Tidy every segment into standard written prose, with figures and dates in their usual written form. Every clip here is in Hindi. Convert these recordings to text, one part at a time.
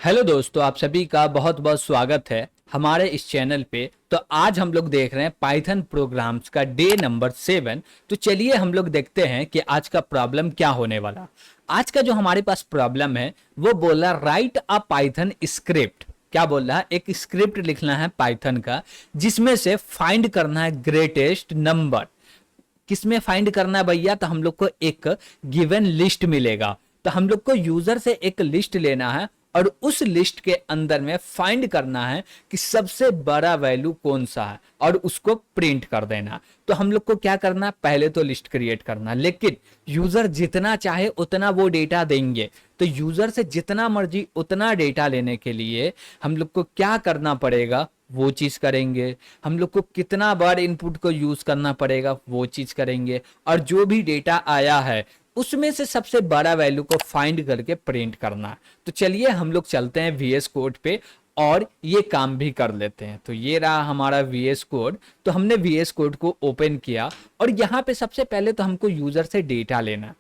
हेलो दोस्तों, आप सभी का बहुत बहुत स्वागत है हमारे इस चैनल पे। तो आज हम लोग देख रहे हैं पाइथन प्रोग्राम्स का डे नंबर 7। तो चलिए हम लोग देखते हैं कि आज का प्रॉब्लम क्या होने वाला। आज का जो हमारे पास प्रॉब्लम है वो बोल रहा राइट अ पाइथन स्क्रिप्ट। क्या बोल रहा है? एक स्क्रिप्ट लिखना है पाइथन का, जिसमें से फाइंड करना है ग्रेटेस्ट नंबर। किसमें फाइंड करना है भैया? तो हम लोग को एक गिवन लिस्ट मिलेगा। तो हम लोग को यूजर से एक लिस्ट लेना है और उस लिस्ट के अंदर में फाइंड करना है कि सबसे बड़ा वैल्यू कौन सा है और उसको प्रिंट कर देना। तो हम लोग को क्या करना है? पहले तो लिस्ट क्रिएट करना, लेकिन यूजर जितना चाहे उतना वो डेटा देंगे। तो यूजर से जितना मर्जी उतना डेटा लेने के लिए हम लोग को क्या करना पड़ेगा? वो चीज करेंगे। हम लोग को कितना बार इनपुट को यूज करना पड़ेगा? वो चीज करेंगे। और जो भी डेटा आया है उसमें से सबसे बड़ा वैल्यू को फाइंड करके प्रिंट करना। तो चलिए हम लोग चलते हैं वीएस कोड पे और ये काम भी कर लेते हैं। तो ये रहा हमारा वीएस कोड। तो हमने वीएस कोड को ओपन किया और यहाँ पे सबसे पहले तो हमको यूजर से डेटा लेना।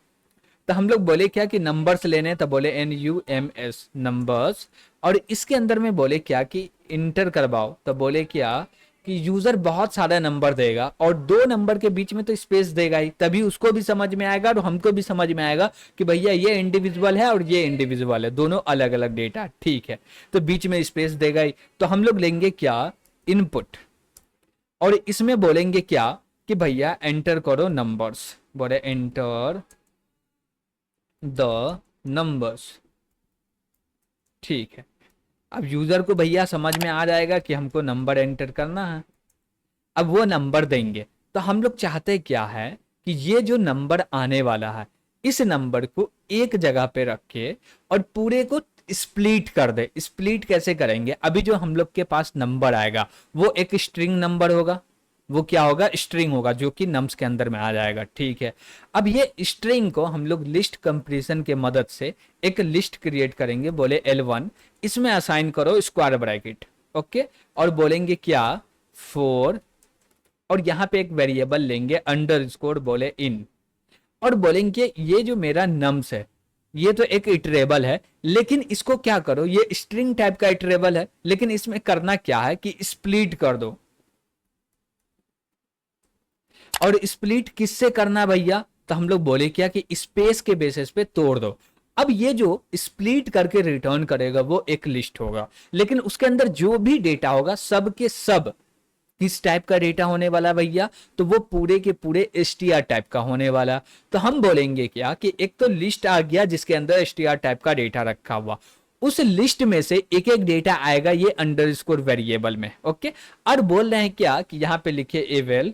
तो हम लोग बोले क्या कि नंबर्स लेने, तो बोले NUMS नंबर्स। और इसके अंदर में बोले क्या कि इंटर करवाओ। तो बोले क्या कि यूजर बहुत सारा नंबर देगा और दो नंबर के बीच में तो स्पेस देगा ही, तभी उसको भी समझ में आएगा और हमको भी समझ में आएगा कि भैया ये इंडिविजुअल है और ये इंडिविजुअल है, दोनों अलग अलग डेटा। ठीक है, तो बीच में स्पेस देगा ही। तो हम लोग लेंगे क्या? इनपुट। और इसमें बोलेंगे क्या कि भैया एंटर करो नंबर्स। बोले एंटर द नंबर्स। ठीक है, अब यूजर को भैया समझ में आ जाएगा कि हमको नंबर एंटर करना है। अब वो नंबर देंगे। तो हम लोग चाहते क्या है कि ये जो नंबर आने वाला है इस नंबर को एक जगह पे रख के और पूरे को स्प्लिट कर दे। स्प्लिट कैसे करेंगे? अभी जो हम लोग के पास नंबर आएगा वो एक स्ट्रिंग नंबर होगा। वो क्या होगा? स्ट्रिंग होगा, जो कि नम्स के अंदर में आ जाएगा। ठीक है, अब ये स्ट्रिंग को हम लोग लिस्ट कंप्रेशन के मदद से एक लिस्ट क्रिएट करेंगे। बोले L1, इसमें असाइन करो स्क्वायर ब्रैकेट। ओके, और बोलेंगे क्या? 4। और यहाँ पे एक वेरिएबल लेंगे अंडरस्कोर, बोले इन। और बोलेंगे ये जो मेरा नम्स है ये तो एक इटरेबल है, लेकिन इसको क्या करो, ये स्ट्रिंग टाइप का इटरेबल है, लेकिन इसमें करना क्या है कि स्प्लिट कर दो। और स्प्लिट किससे करना भैया? तो हम लोग बोले क्या कि स्पेस के बेसिस पे तोड़ दो। अब ये जो स्प्लिट करके रिटर्न करेगा वो एक लिस्ट होगा, लेकिन उसके अंदर जो भी डेटा होगा सब के सब किस टाइप का डेटा होने वाला भैया? तो वो पूरे के पूरे str टाइप का होने वाला। तो हम बोलेंगे क्या कि एक तो लिस्ट आ गया जिसके अंदर str टाइप का डेटा रखा हुआ, उस लिस्ट में से एक एक डेटा आएगा ये अंडरस्कोर वेरिएबल में। ओके, और बोल रहे हैं क्या कि यहाँ पे लिखे एवेल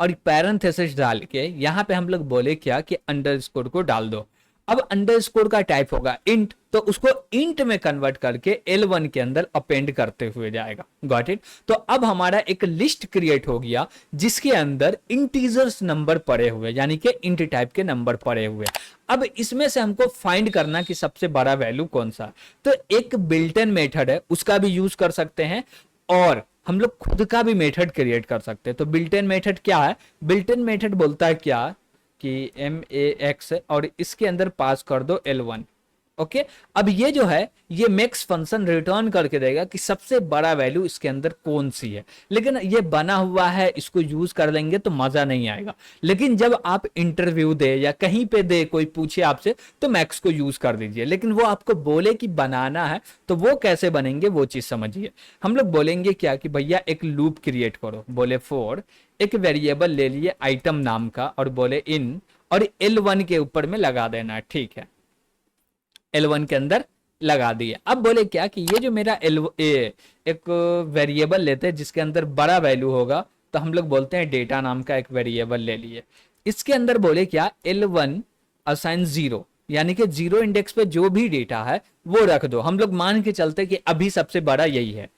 और पैरेंथेसिस डाल के यहाँ पे हम लोग बोले क्या कि अंडरस्कोर को डाल दो। अब अंडरस्कोर का टाइप होगा इंट, तो उसको इंट में कन्वर्ट करके L1 के अंदर अपेंड करते हुए जाएगा। Got it? तो अब हमारा एक लिस्ट क्रिएट हो गया जिसके अंदर इंटीजर्स नंबर पड़े हुए, यानी कि इंट टाइप के नंबर पड़े हुए। अब इसमें से हमको फाइंड करना कि सबसे बड़ा वैल्यू कौन सा। तो एक बिल्ट इन मेथड है, उसका भी यूज कर सकते हैं और हम लोग खुद का भी मेथड क्रिएट कर सकते हैं। तो बिल्ट इन मेथड क्या है? बिल्ट इन मेथड बोलता है क्या कि max और इसके अंदर पास कर दो L1। ओके, अब ये जो है ये मैक्स फंक्शन रिटर्न करके देगा कि सबसे बड़ा वैल्यू इसके अंदर कौन सी है। लेकिन ये बना हुआ है, इसको यूज कर लेंगे तो मजा नहीं आएगा। लेकिन जब आप इंटरव्यू दे या कहीं पे दे, कोई पूछे आपसे, तो मैक्स को यूज कर दीजिए। लेकिन वो आपको बोले कि बनाना है तो वो कैसे बनेंगे वो चीज समझिए। हम लोग बोलेंगे क्या कि भैया एक लूप क्रिएट करो। बोले फॉर, एक वेरिएबल ले लिए आइटम नाम का और बोले इन, और L1 के ऊपर में लगा देना। ठीक है, L1 के अंदर लगा दिए। अब बोले क्या कि ये जो मेरा एक वेरिएबल लेते हैं जिसके अंदर बड़ा वैल्यू होगा, तो हम लोग बोलते हैं डेटा नाम का एक वेरिएबल ले लिए। इसके अंदर बोले क्या L1 असाइन 0, यानी कि 0 इंडेक्स पे जो भी डेटा है वो रख दो। हम लोग मान के चलते कि अभी सबसे बड़ा यही है।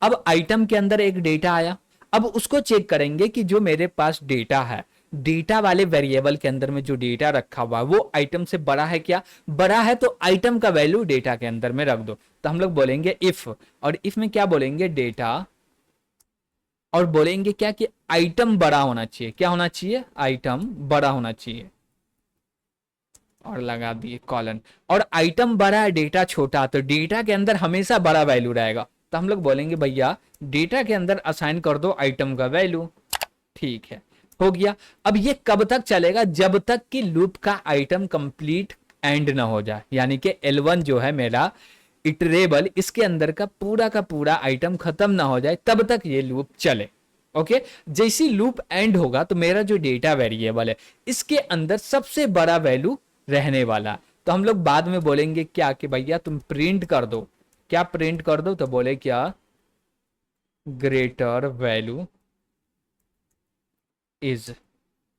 अब आइटम के अंदर एक डेटा आया, अब उसको चेक करेंगे कि जो मेरे पास डेटा है, डेटा वाले वेरिएबल के अंदर में जो डेटा रखा हुआ है वो आइटम से बड़ा है क्या? बड़ा है, तो आइटम का वैल्यू डेटा के अंदर में रख दो। तो हम लोग बोलेंगे इफ, और इफ में क्या बोलेंगे? डेटा, और बोलेंगे क्या कि आइटम बड़ा होना चाहिए। क्या होना चाहिए? आइटम बड़ा होना चाहिए। और लगा दिए कॉलन। और आइटम बड़ा है डेटा छोटा, तो डेटा के अंदर हमेशा बड़ा वैल्यू रहेगा, तो हम लोग बोलेंगे भैया डेटा के अंदर असाइन कर दो आइटम का वैल्यू। ठीक है, हो गया। अब ये कब तक चलेगा, जब तक कि लूप का आइटम कंप्लीट एंड ना हो जाए, यानी कि L1 जो है मेरा इटरेबल, इसके अंदर का पूरा आइटम खत्म ना हो जाए, तब तक ये लूप चले। ओके, जैसी लूप एंड होगा तो मेरा जो डेटा वेरिएबल है इसके अंदर सबसे बड़ा वैल्यू रहने वाला। तो हम लोग बाद में बोलेंगे क्या कि भैया तुम प्रिंट कर दो, क्या प्रिंट कर दो, तो बोले क्या ग्रेटर वैल्यू इज।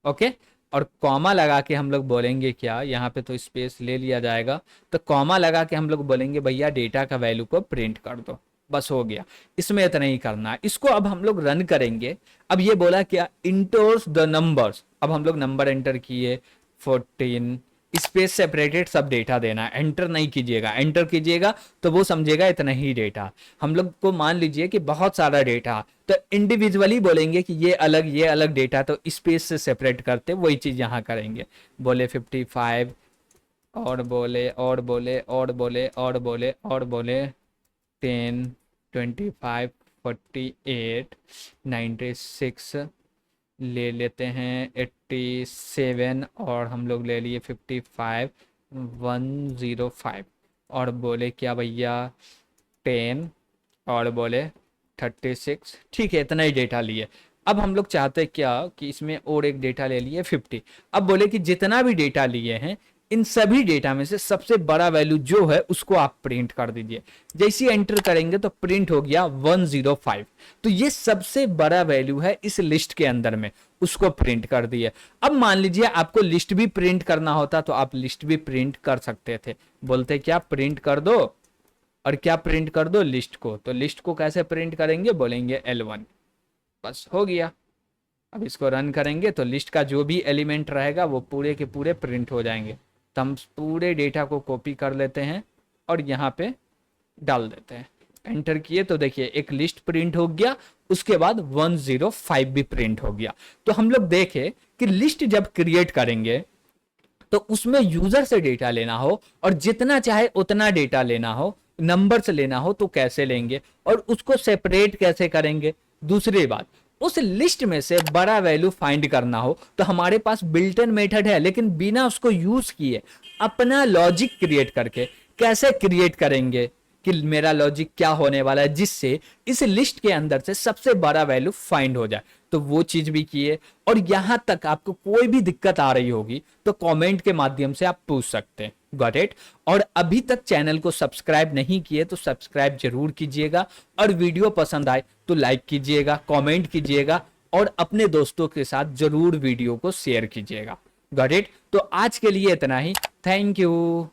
ओके, और कॉमा लगा के हम लोग बोलेंगे क्या, यहाँ पे तो स्पेस ले लिया जाएगा, तो कॉमा लगा के हम लोग बोलेंगे भैया डेटा का वैल्यू को प्रिंट कर दो। बस हो गया, इसमें इतना ही करना है। इसको अब हम लोग रन करेंगे। अब ये बोला क्या, इंटर्स द नंबर्स। अब हम लोग नंबर एंटर किए 14, स्पेस सेपरेटेड सब डेटा देना है, एंटर नहीं कीजिएगा, एंटर कीजिएगा तो वो समझेगा इतना ही डेटा। हम लोग को मान लीजिए कि बहुत सारा डेटा, तो इंडिविजुअली बोलेंगे कि ये अलग डेटा, तो स्पेस से सेपरेट करते वही चीज यहाँ करेंगे। बोले 55, और बोले 10, 25, 48, 96, ले लेते हैं 87, और हम लोग ले लिए 55, 105, और बोले क्या भैया 10, और बोले 36। ठीक है, इतना ही डेटा लिए। अब हम लोग चाहते क्या कि इसमें और एक डेटा ले लिए 50। अब बोले कि जितना भी डेटा लिए हैं इन सभी डेटा में से सबसे बड़ा वैल्यू जो है उसको आप प्रिंट कर दीजिए। जैसे एंटर करेंगे तो प्रिंट हो गया 105। तो ये सबसे बड़ा वैल्यू है इस लिस्ट के अंदर में, उसको प्रिंट कर दिए। अब मान लीजिए आपको लिस्ट भी प्रिंट करना होता तो आप लिस्ट भी प्रिंट कर सकते थे। बोलते क्या प्रिंट कर दो, और क्या प्रिंट कर दो, लिस्ट को। तो लिस्ट को कैसे प्रिंट करेंगे, बोलेंगे L1। बस हो गया। अब इसको रन करेंगे तो लिस्ट का जो भी एलिमेंट रहेगा वो पूरे के पूरे प्रिंट हो जाएंगे। तो हम पूरे डेटा को कॉपी कर लेते हैं और यहाँ पे डाल देते हैं। एंटर किए तो देखिए एक लिस्ट प्रिंट हो गया, उसके बाद 105 भी प्रिंट हो गया। तो हम लोग देखे कि लिस्ट जब क्रिएट करेंगे तो उसमें यूजर से डेटा लेना हो और जितना चाहे उतना डेटा लेना हो, नंबर से लेना हो तो कैसे लेंगे और उसको सेपरेट कैसे करेंगे। दूसरी बात, उस लिस्ट में से बड़ा वैल्यू फाइंड करना हो तो हमारे पास बिल्ट इन मेथड है, लेकिन बिना उसको यूज किए अपना लॉजिक क्रिएट करके कैसे क्रिएट करेंगे कि मेरा लॉजिक क्या होने वाला है जिससे इस लिस्ट के अंदर से सबसे बड़ा वैल्यू फाइंड हो जाए। तो वो चीज भी किए। और यहां तक आपको कोई भी दिक्कत आ रही होगी तो कमेंट के माध्यम से आप पूछ सकते हैं। Got it. और अभी तक चैनल को सब्सक्राइब नहीं किए तो सब्सक्राइब जरूर कीजिएगा, और वीडियो पसंद आए तो लाइक कीजिएगा, कमेंट कीजिएगा, और अपने दोस्तों के साथ जरूर वीडियो को शेयर कीजिएगा। Got it. तो आज के लिए इतना ही। Thank you.